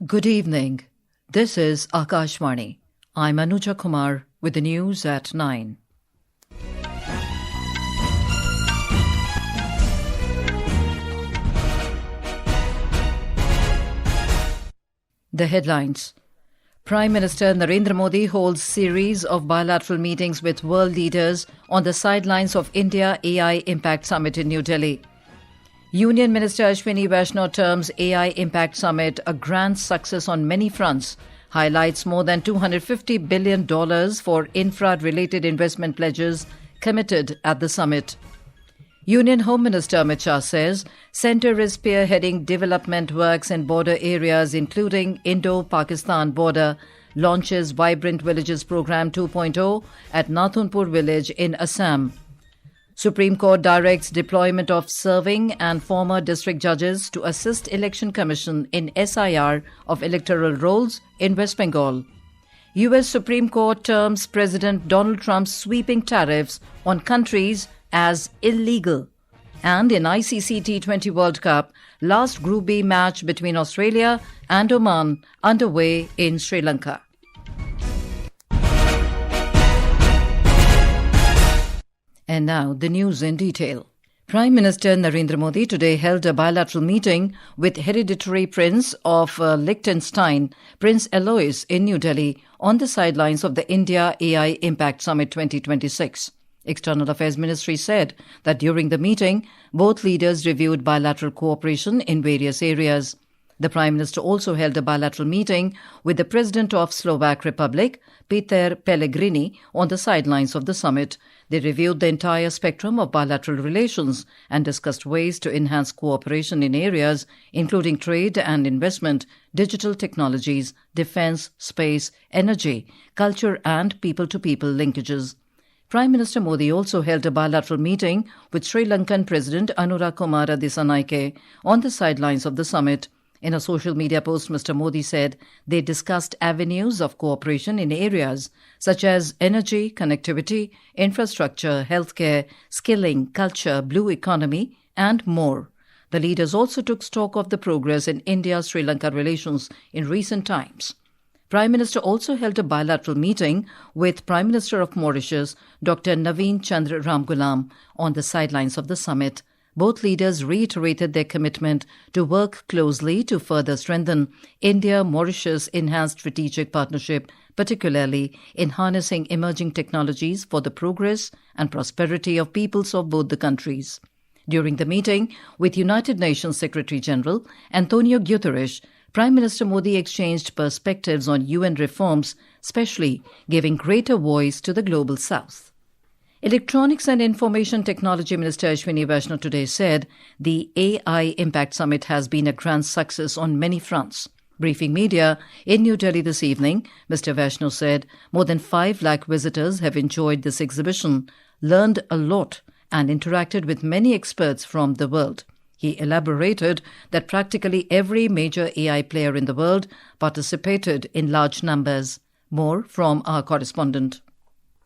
Good evening. This is Akashvani. I'm Anuja Kumar with the news at 9. The headlines. Prime Minister Narendra Modi holds series of bilateral meetings with world leaders on the sidelines of India AI Impact Summit in New Delhi. Union Minister Ashwini Vaishnaw terms AI Impact Summit a grand success on many fronts, highlights more than $250 billion for infra-related investment pledges committed at the summit. Union Home Minister Amit Shah says centre is spearheading development works in border areas including Indo-Pakistan border, launches Vibrant Villages Programme 2.0 at Nathunpur village in Assam. Supreme Court directs deployment of serving and former district judges to assist Election Commission in SIR of electoral rolls in West Bengal. US Supreme Court terms President Donald Trump's sweeping tariffs on countries as illegal. And in ICC T20 World Cup, last Group B match between Australia and Oman underway in Sri Lanka. And now the news in detail. Prime Minister Narendra Modi today held a bilateral meeting with Hereditary Prince of Liechtenstein, Prince Alois, in New Delhi on the sidelines of the India AI Impact Summit 2026. External Affairs Ministry said that during the meeting, both leaders reviewed bilateral cooperation in various areas. The Prime Minister also held a bilateral meeting with the President of Slovak Republic, Peter Pellegrini, on the sidelines of the summit. They reviewed the entire spectrum of bilateral relations and discussed ways to enhance cooperation in areas including trade and investment, digital technologies, defence, space, energy, culture and people-to-people linkages. Prime Minister Modi also held a bilateral meeting with Sri Lankan President Anurakumara Dissanayake on the sidelines of the summit. In a social media post, Mr. Modi said they discussed avenues of cooperation in areas such as energy, connectivity, infrastructure, healthcare, skilling, culture, blue economy, and more. The leaders also took stock of the progress in India-Sri Lanka relations in recent times. Prime Minister also held a bilateral meeting with Prime Minister of Mauritius, Dr. Naveen Chandra Ramgoolam, on the sidelines of the summit. Both leaders reiterated their commitment to work closely to further strengthen India-Mauritius enhanced strategic partnership, particularly in harnessing emerging technologies for the progress and prosperity of peoples of both the countries. During the meeting with United Nations Secretary-General Antonio Guterres, Prime Minister Modi exchanged perspectives on UN reforms, especially giving greater voice to the Global South. Electronics and Information Technology Minister Ashwini Vaishnaw today said the AI Impact Summit has been a grand success on many fronts. Briefing media in New Delhi this evening, Mr. Vaishnaw said more than 5 lakh visitors have enjoyed this exhibition, learned a lot and interacted with many experts from the world. He elaborated that practically every major AI player in the world participated in large numbers. More from our correspondent.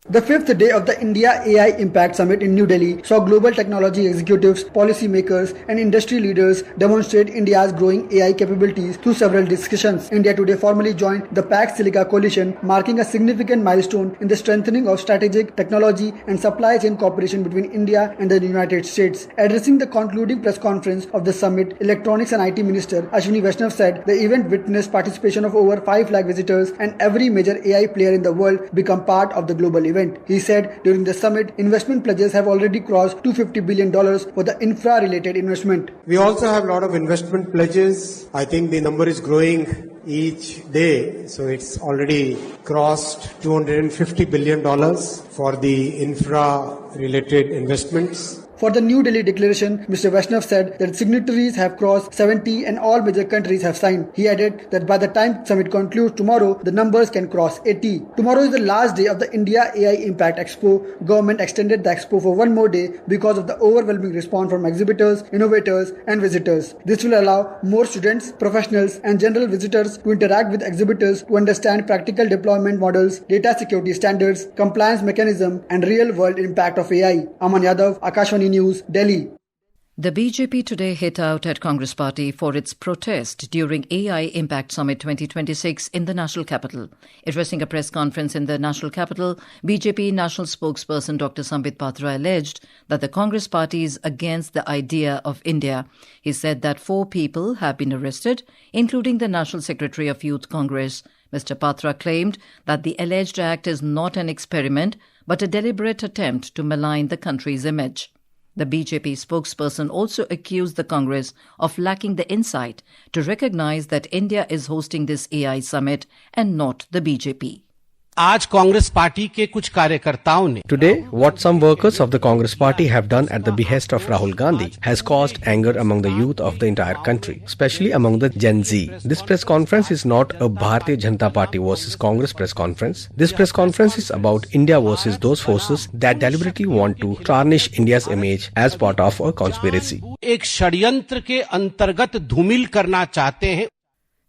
The fifth day of the India AI Impact Summit in New Delhi saw global technology executives, policymakers and industry leaders demonstrate India's growing AI capabilities through several discussions. India today formally joined the Pax Silica coalition, marking a significant milestone in the strengthening of strategic, technology and supply chain cooperation between India and the United States. Addressing the concluding press conference of the summit, Electronics and IT Minister Ashwini Vaishnaw said the event witnessed participation of over 5 lakh visitors and every major AI player in the world become part of the global event. He said during the summit, investment pledges have already crossed $250 billion for the infra-related investment. We also have a lot of investment pledges. I think the number is growing each day. So it's already crossed $250 billion for the infra-related investments. For the New Delhi declaration, Mr. Vaishnaw said that signatories have crossed 70 and all major countries have signed. He added that by the time summit concludes tomorrow, the numbers can cross 80. Tomorrow is the last day of the India AI Impact Expo. Government extended the expo for one more day because of the overwhelming response from exhibitors, innovators and visitors. This will allow more students, professionals and general visitors to interact with exhibitors to understand practical deployment models, data security standards, compliance mechanism and real-world impact of AI. Aman Yadav, Akashvani News, Delhi. The BJP today hit out at Congress Party for its protest during AI Impact Summit 2026 in the national capital. Addressing a press conference in the national capital, BJP national spokesperson Dr. Sambit Patra alleged that the Congress Party is against the idea of India. He said that 4 people have been arrested, including the National Secretary of Youth Congress. Mr. Patra claimed that the alleged act is not an experiment, but a deliberate attempt to malign the country's image. The BJP spokesperson also accused the Congress of lacking the insight to recognize that India is hosting this AI summit and not the BJP. आज Congress party के कुछ कार्यकर्ताओं ने Today, what some workers of the Congress party have done at the behest of Rahul Gandhi has caused anger among the youth of the entire country, especially among the Gen Z. This press conference is not a Bharatiya Janata Party versus Congress press conference. This press conference is about India versus those forces that deliberately want to tarnish India's image as part of a conspiracy. एक षड्यंत्र के अंतर्गत धूमिल करना चाहते हैं.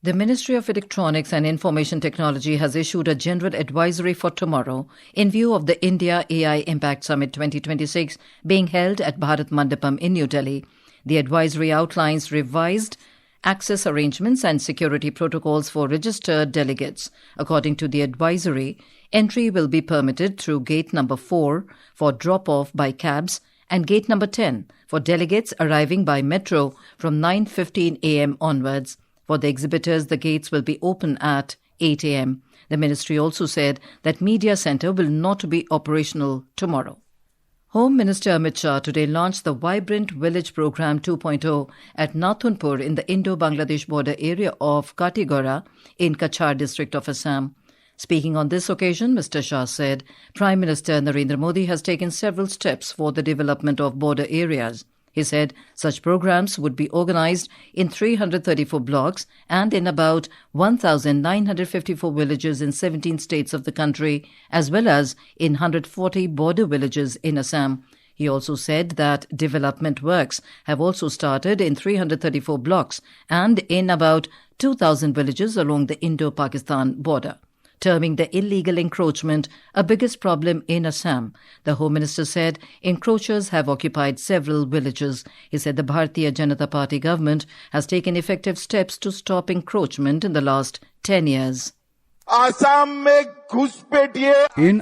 The Ministry of Electronics and Information Technology has issued a general advisory for tomorrow in view of the India AI Impact Summit 2026 being held at Bharat Mandapam in New Delhi. The advisory outlines revised access arrangements and security protocols for registered delegates. According to the advisory, entry will be permitted through gate number 4 for drop-off by cabs and gate number 10 for delegates arriving by metro from 9:15 a.m. onwards. For the exhibitors, the gates will be open at 8 a.m. The ministry also said that Media Centre will not be operational tomorrow. Home Minister Amit Shah today launched the Vibrant Village Programme 2.0 at Nathunpur in the Indo-Bangladesh border area of Katigora in Kachar district of Assam. Speaking on this occasion, Mr. Shah said Prime Minister Narendra Modi has taken several steps for the development of border areas. He said such programs would be organized in 334 blocks and in about 1,954 villages in 17 states of the country, as well as in 140 border villages in Assam. He also said that development works have also started in 334 blocks and in about 2,000 villages along the Indo-Pakistan border. Terming the illegal encroachment a biggest problem in Assam, the Home Minister said encroachers have occupied several villages. He said the Bharatiya Janata Party government has taken effective steps to stop encroachment in the last 10 years. In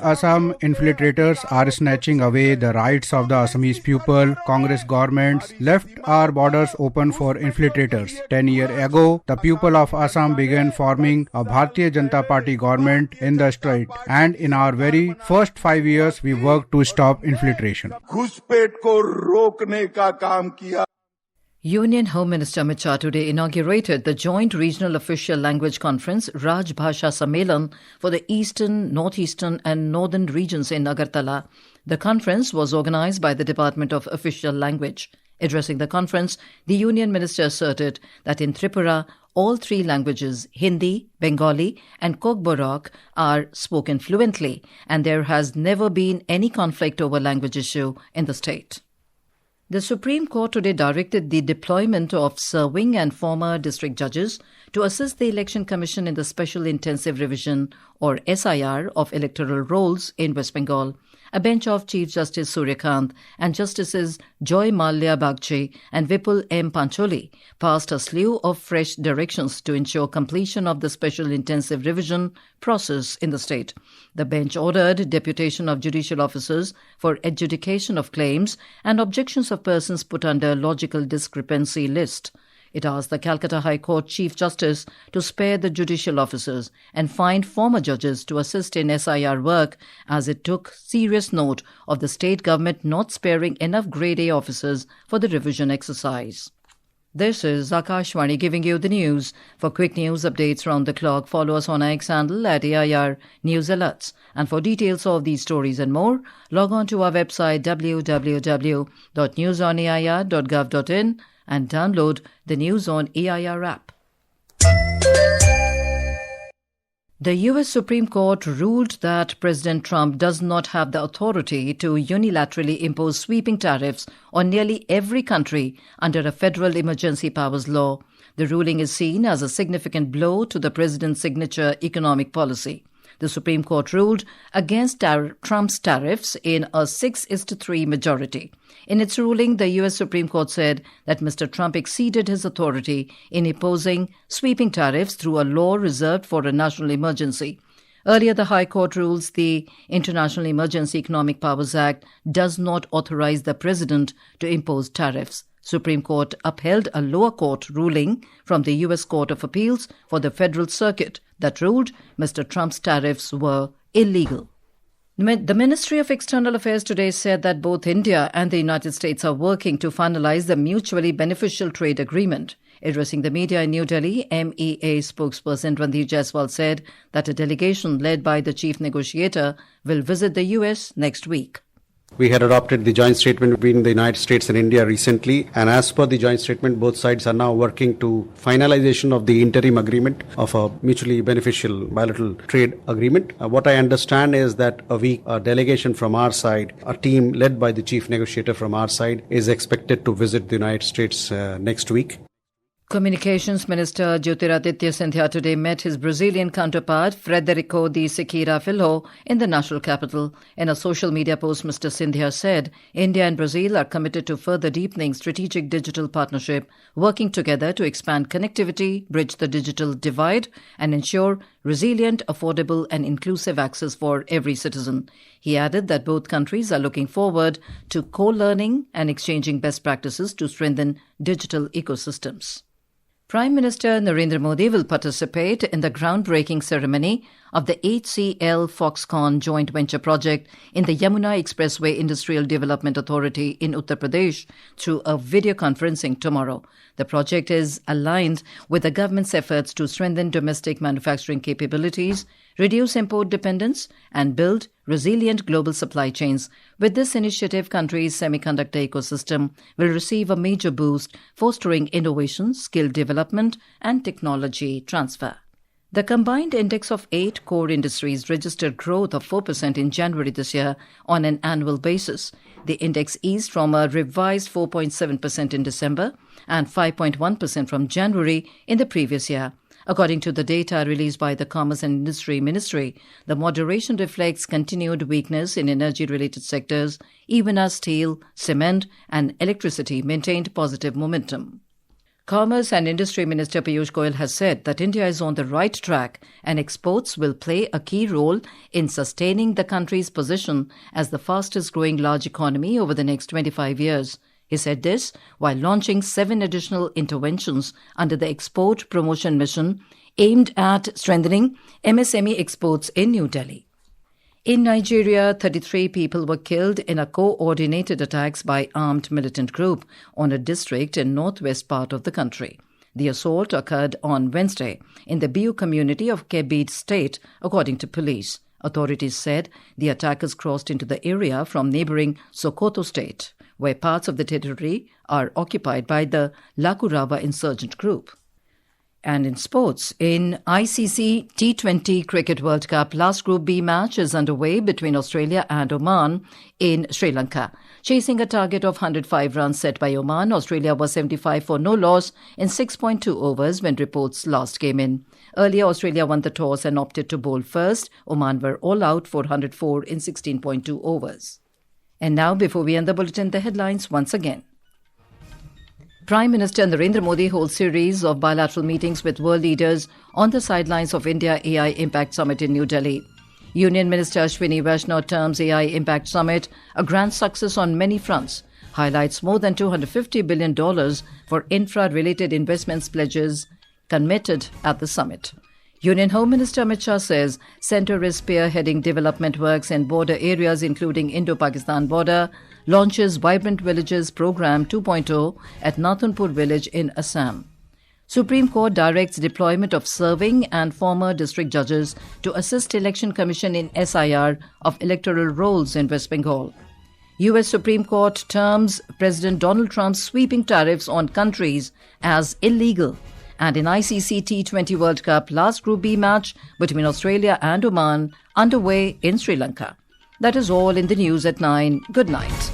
Assam, infiltrators are snatching away the rights of the Assamese people. Congress governments left our borders open for infiltrators. 10 years ago, the people of Assam began forming a Bharatiya Janata Party government in the state. And in our very first 5 years, we worked to stop infiltration. Union Home Minister Amit Shah today inaugurated the joint regional official language conference Raj Bhasha Sammelan for the eastern, northeastern and northern regions in Agartala. The conference was organized by the Department of Official Language. Addressing the conference, the Union Minister asserted that in Tripura, all 3 languages, Hindi, Bengali and Kokborok, are spoken fluently, and there has never been any conflict over language issue in the state. The Supreme Court today directed the deployment of serving and former district judges to assist the Election Commission in the Special Intensive Revision or SIR of electoral rolls in West Bengal. A bench of Chief Justice Suryakant and Justices Joy Malya Bagchi and Vipul M. Pancholi passed a slew of fresh directions to ensure completion of the Special Intensive Revision process in the state. The bench ordered deputation of judicial officers for adjudication of claims and objections of persons put under logical discrepancy list. It asked the Calcutta High Court Chief Justice to spare the judicial officers and find former judges to assist in SIR work, as it took serious note of the state government not sparing enough Grade A officers for the revision exercise. This is Akashwani giving you the news. For quick news updates round the clock, follow us on our X handle at AIR News Alerts. And for details of these stories and more, log on to our website www.newsonair.gov.in and download the News on AIR app. The U.S. Supreme Court ruled that President Trump does not have the authority to unilaterally impose sweeping tariffs on nearly every country under a federal emergency powers law. The ruling is seen as a significant blow to the president's signature economic policy. The Supreme Court ruled against Trump's tariffs in a 6-3 majority. In its ruling, the U.S. Supreme Court said that Mr. Trump exceeded his authority in imposing sweeping tariffs through a law reserved for a national emergency. Earlier, the High Court rules the International Emergency Economic Powers Act does not authorize the president to impose tariffs. Supreme Court upheld a lower court ruling from the U.S. Court of Appeals for the Federal Circuit that ruled Mr. Trump's tariffs were illegal. The Ministry of External Affairs today said that both India and the United States are working to finalize the mutually beneficial trade agreement. Addressing the media in New Delhi, MEA spokesperson Randeep Jaiswal said that a delegation led by the chief negotiator will visit the US next week. We had adopted the joint statement between the United States and India recently, and as per the joint statement, both sides are now working to finalization of the interim agreement of a mutually beneficial bilateral trade agreement. What I understand is that a delegation from our side, a team led by the chief negotiator from our side, is expected to visit the United States next week. Communications Minister Jyotiraditya Scindia today met his Brazilian counterpart Frederico de Siqueira Filho in the national capital. In a social media post, Mr. Scindia said India and Brazil are committed to further deepening strategic digital partnership, working together to expand connectivity, bridge the digital divide, and ensure resilient, affordable and inclusive access for every citizen. He added that both countries are looking forward to co-learning and exchanging best practices to strengthen digital ecosystems. Prime Minister Narendra Modi will participate in the groundbreaking ceremony of the HCL Foxconn joint venture project in the Yamuna Expressway Industrial Development Authority in Uttar Pradesh through a video conferencing tomorrow. The project is aligned with the government's efforts to strengthen domestic manufacturing capabilities, reduce import dependence, and build resilient global supply chains. With this initiative, country's semiconductor ecosystem will receive a major boost, fostering innovation, skill development, and technology transfer. The combined index of 8 core industries registered growth of 4% in January this year on an annual basis. The index eased from a revised 4.7% in December and 5.1% from January in the previous year. According to the data released by the Commerce and Industry Ministry, the moderation reflects continued weakness in energy-related sectors, even as steel, cement and electricity maintained positive momentum. Commerce and Industry Minister Piyush Goyal has said that India is on the right track and exports will play a key role in sustaining the country's position as the fastest-growing large economy over the next 25 years. He said this while launching 7 additional interventions under the Export Promotion Mission aimed at strengthening MSME exports in New Delhi. In Nigeria, 33 people were killed in a coordinated attacks by armed militant group on a district in northwest part of the country. The assault occurred on Wednesday in the Biu community of Kebbi State, according to police. Authorities said the attackers crossed into the area from neighboring Sokoto State, where parts of the territory are occupied by the Lakurawa insurgent group. And in sports, in ICC T20 Cricket World Cup, last Group B match is underway between Australia and Oman in Sri Lanka. Chasing a target of 105 runs set by Oman, Australia was 75 for no loss in 6.2 overs when reports last came in. Earlier, Australia won the toss and opted to bowl first. Oman were all out for 104 in 16.2 overs. And now, before we end the bulletin, the headlines once again. Prime Minister Narendra Modi holds series of bilateral meetings with world leaders on the sidelines of India AI Impact Summit in New Delhi. Union Minister Ashwini Vaishnaw terms AI Impact Summit a grand success on many fronts, highlights more than $250 billion for infra-related investments pledges committed at the summit. Union Home Minister Amit Shah says centre is spearheading development works in border areas including Indo-Pakistan border, launches Vibrant Villages Programme 2.0 at Nathunpur village in Assam. Supreme Court directs deployment of serving and former district judges to assist Election Commission in SIR of electoral rolls in West Bengal. US Supreme Court terms President Donald Trump's sweeping tariffs on countries as illegal. And in ICC T20 World Cup, last Group B match between Australia and Oman underway in Sri Lanka. That is all in the news at 9. Good night.